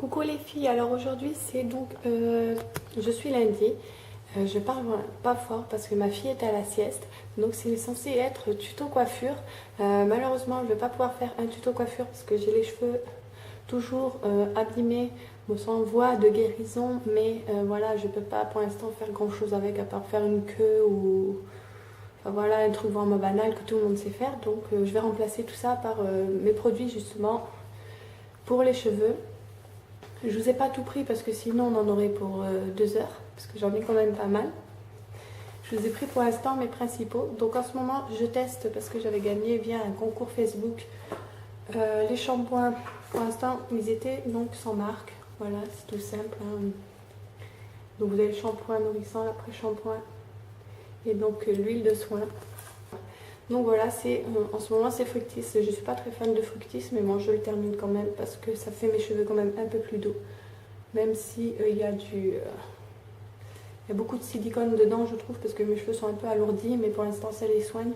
Coucou les filles, alors aujourd'hui c'est donc, je suis lundi, je parle pas fort parce que ma fille est à la sieste, donc c'est censé être tuto coiffure. Malheureusement je ne vais pas pouvoir faire un tuto coiffure parce que j'ai les cheveux toujours abîmés, bon, sans voie de guérison, mais voilà, je peux pas pour l'instant faire grand chose avec à part faire une queue ou enfin, voilà, un truc vraiment banal que tout le monde sait faire. Donc je vais remplacer tout ça par mes produits justement pour les cheveux. Je vous ai pas tout pris parce que sinon on en aurait pour 2 heures, parce que j'en ai quand même pas mal. Je vous ai pris pour l'instant mes principaux. Donc en ce moment je teste parce que j'avais gagné via un concours Facebook les shampoings. Pour l'instant ils étaient donc sans marque. Voilà, c'est tout simple, hein. Donc vous avez le shampoing nourrissant, l'après-shampoing et donc l'huile de soin. Donc voilà, en ce moment c'est Fructis. Je suis pas très fan de Fructis, mais bon, je le termine quand même parce que ça fait mes cheveux quand même un peu plus doux. Même si il y a beaucoup de silicone dedans, je trouve, parce que mes cheveux sont un peu alourdis, mais pour l'instant ça les soigne.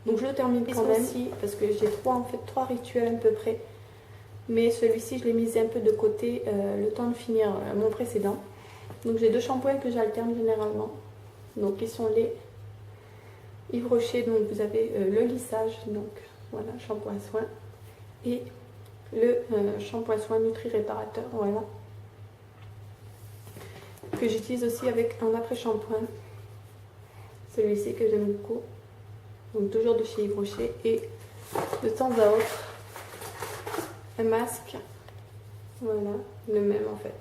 Donc je le termine quand même, parce que j'ai trois rituels à peu près. Mais celui-ci je l'ai mis un peu de côté le temps de finir mon précédent. Donc j'ai 2 shampoings que j'alterne généralement. Donc ils sont les Yves Rocher, donc vous avez le lissage, donc voilà, shampoing soin, et le shampoing soin Nutri Réparateur, voilà, que j'utilise aussi avec un après-shampoing, celui-ci que j'aime beaucoup, donc toujours de chez Yves Rocher, et de temps à autre un masque, voilà, le même en fait,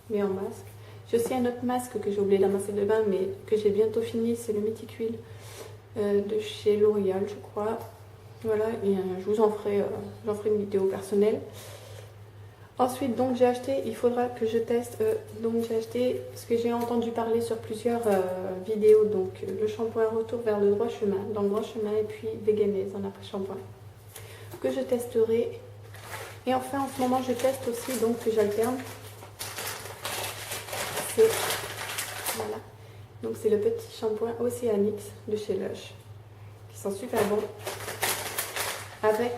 mais en masque. J'ai aussi un autre masque que j'ai oublié dans ma salle de bain, mais que j'ai bientôt fini, c'est le Mythique Huile de chez L'Oréal, je crois. Voilà, et je vous en ferai une vidéo personnelle. Ensuite, donc j'ai acheté, il faudra que je teste, donc j'ai acheté, parce que j'ai entendu parler sur plusieurs vidéos, donc le shampoing Retour vers le droit chemin, dans le droit chemin, et puis Veganese en après-shampoing, que je testerai. Et enfin, en ce moment, je teste aussi, donc que j'alterne. C'est, voilà, donc c'est le petit shampoing Oceanix de chez Lush, qui sont super bons, avec...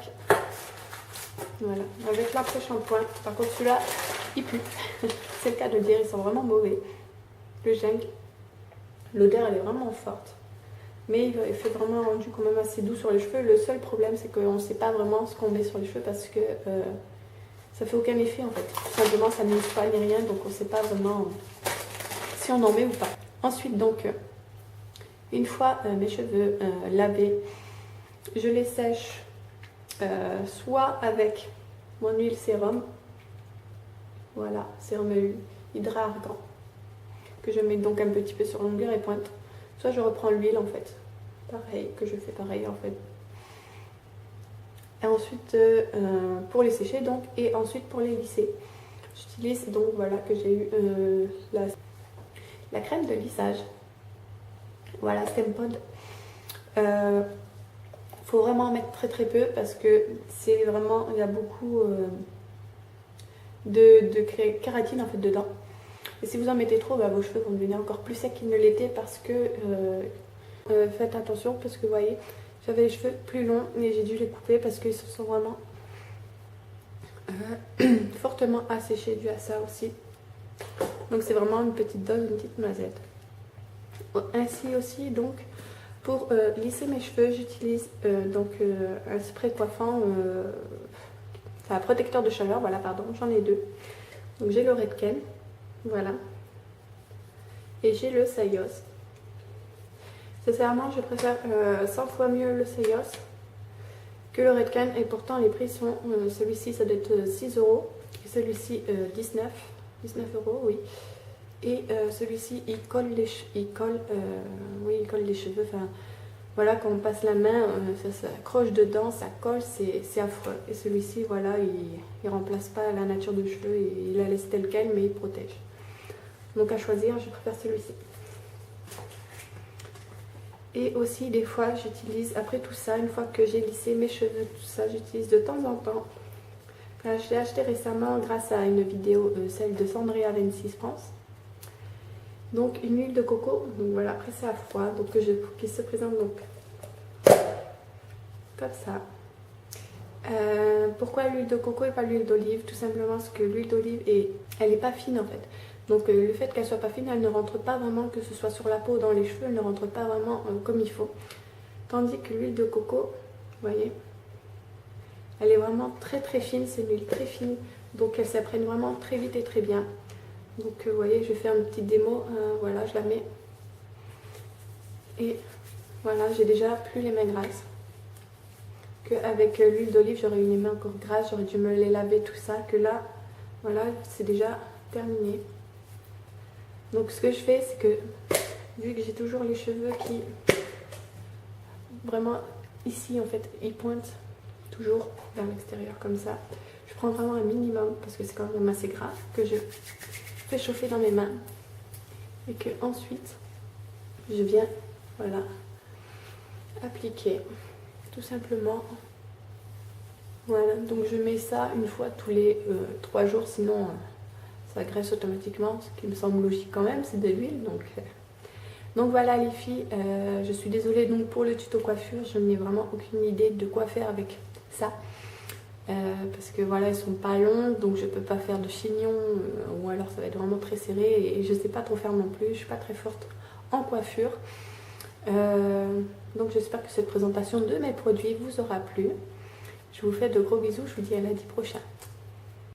Voilà, avec l'après-shampoing. Par contre, celui-là, il pue. C'est le cas de le dire, ils sont vraiment mauvais. Le zinc, l'odeur, elle est vraiment forte. Mais il fait vraiment un rendu quand même assez doux sur les cheveux. Le seul problème, c'est qu'on ne sait pas vraiment ce qu'on met sur les cheveux parce que ça fait aucun effet en fait. Tout simplement, ça n'use pas ni rien, donc on ne sait pas vraiment si on en met ou pas. Ensuite, donc, une fois mes cheveux lavés, je les sèche. Soit avec mon huile sérum, voilà, sérum Hydra-Argan, que je mets donc un petit peu sur longueur et pointe, soit je reprends l'huile en fait, pareil, que je fais pareil en fait. Et ensuite, pour les sécher donc, et ensuite pour les lisser, j'utilise donc, voilà, que j'ai eu la crème de lissage, voilà, Stempod. Faut vraiment en mettre très très peu parce que c'est vraiment, il y a beaucoup de kératine en fait dedans. Et si vous en mettez trop, bah, vos cheveux vont devenir encore plus secs qu'ils ne l'étaient parce que faites attention parce que vous voyez, j'avais les cheveux plus longs et j'ai dû les couper parce qu'ils se sont vraiment fortement asséchés dû à ça aussi. Donc c'est vraiment une petite dose, une petite noisette. Ainsi aussi donc. Pour lisser mes cheveux, j'utilise donc un spray coiffant, un protecteur de chaleur, voilà, pardon, j'en ai 2. Donc j'ai le Redken, voilà, et j'ai le Sayos. Sincèrement, je préfère 100 fois mieux le Sayos que le Redken, et pourtant les prix sont, celui-ci ça doit être 6 €, et celui-ci 19 €, oui. Et celui-ci il colle les cheveux, enfin voilà, quand on passe la main, ça s'accroche dedans, ça colle, c'est affreux. Et celui-ci, voilà, il remplace pas la nature de cheveux, il la laisse telle quelle, mais il protège. Donc à choisir, je préfère celui-ci. Et aussi des fois j'utilise, après tout ça, une fois que j'ai lissé mes cheveux, tout ça, j'utilise de temps en temps. Enfin, je l'ai acheté récemment grâce à une vidéo, celle de Sandria 26 France. Donc une huile de coco, donc voilà, pressée à froid, donc qui se présente donc comme ça. Pourquoi l'huile de coco et pas l'huile d'olive? Tout simplement parce que l'huile d'olive, elle est pas fine en fait. Donc le fait qu'elle soit pas fine, elle ne rentre pas vraiment, que ce soit sur la peau ou dans les cheveux, elle ne rentre pas vraiment comme il faut. Tandis que l'huile de coco, vous voyez, elle est vraiment très très fine, c'est une huile très fine. Donc elle s'apprenne vraiment très vite et très bien. Donc vous voyez, je fais une petite démo, voilà, je la mets. Et voilà, j'ai déjà plus les mains grasses. Qu'avec l'huile d'olive, j'aurais eu les mains encore grasses, j'aurais dû me les laver, tout ça. Que là, voilà, c'est déjà terminé. Donc ce que je fais, c'est que, vu que j'ai toujours les cheveux qui, vraiment, ici en fait, ils pointent toujours vers l'extérieur comme ça. Je prends vraiment un minimum, parce que c'est quand même assez gras, que je fais chauffer dans mes mains. Et que ensuite, je viens, voilà, appliquer, tout simplement. Voilà, donc je mets ça une fois tous les 3 jours, sinon ça graisse automatiquement, ce qui me semble logique quand même, c'est de l'huile. Donc voilà les filles, je suis désolée donc pour le tuto coiffure, je n'ai vraiment aucune idée de quoi faire avec ça. Parce que voilà, elles sont pas longues, donc je peux pas faire de chignon, ou alors ça va être vraiment très serré, et je sais pas trop faire non plus, je suis pas très forte en coiffure. Donc j'espère que cette présentation de mes produits vous aura plu. Je vous fais de gros bisous, je vous dis à lundi prochain.